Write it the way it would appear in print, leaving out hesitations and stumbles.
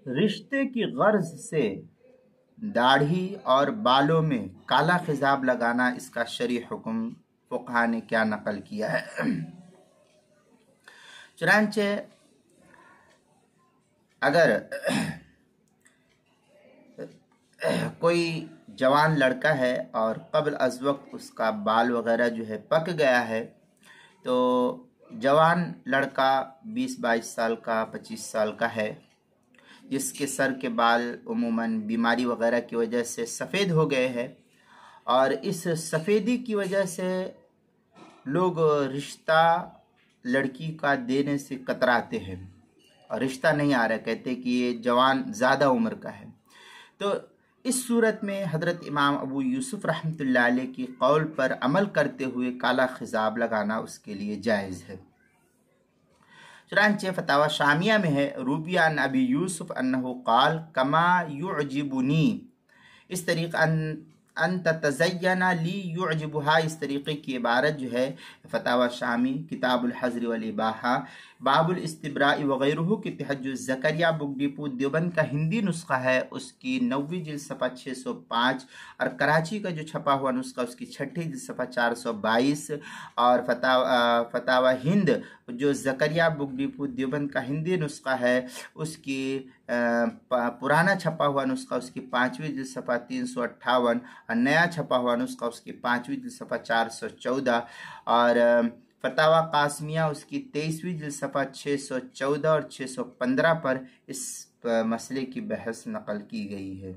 रिश्ते की गर्ज से दाढ़ी और बालों में काला खिजाब लगाना, इसका शरई हुक्म फुक़हा ने क्या नकल किया है। चुनांचे अगर कोई जवान लड़का है और कब्ल अज़ वक्त उसका बाल वगैरह जो है पक गया है, तो जवान लड़का 20-22 साल का 25 साल का है, जिसके सर के बाल उमूमन बीमारी वगैरह की वजह से सफ़ेद हो गए हैं, और इस सफ़ेदी की वजह से लोग रिश्ता लड़की का देने से कतराते हैं और रिश्ता नहीं आ रहा, कहते कि ये जवान ज़्यादा उम्र का है। तो इस सूरत में हज़रत इमाम अबू यूसुफ रहमतुल्लाह अलैह की कौल पर अमल करते हुए काला खिजाब लगाना उसके लिए जायज़ है। चुनांचे फतावा शामिया में है, रूबिया अन अबी यूसुफ अन्नहु क़ाल कमा युअजिबुनी, इस तरीक़ा अन ततज़य्यना ली युअजिबुहा, इस तरीक़े की इबारत जो है फतावा शामी किताबुल हज़्र वल इबाहा बाबुल इस्तिब्राई वगैरहू के तहत जो ज़करिया बुक डिपो देवबंद का हिंदी नुस्खा है उसकी 9वीं जिल्द सफ़ा 605, और कराची का जो छपा हुआ नुस्खा उसकी 6ठी जिल्द सफ़ा 422, और फतावा हिंद जो ज़करिया बुक डिपो देवबंद का हिंदी नुस्खा है उसकी पुराना छपा हुआ नुस्खा उसकी 5वीं जिल्द सफ़ा 358, और नया छपा हुआ नुस्खा उसकी 5वीं जिल्द सफ़ा 414, और फतावा कासमिया उसकी 23वीं जिल्द सफ़ा 614 और 615 पर इस मसले की बहस नकल की गई है।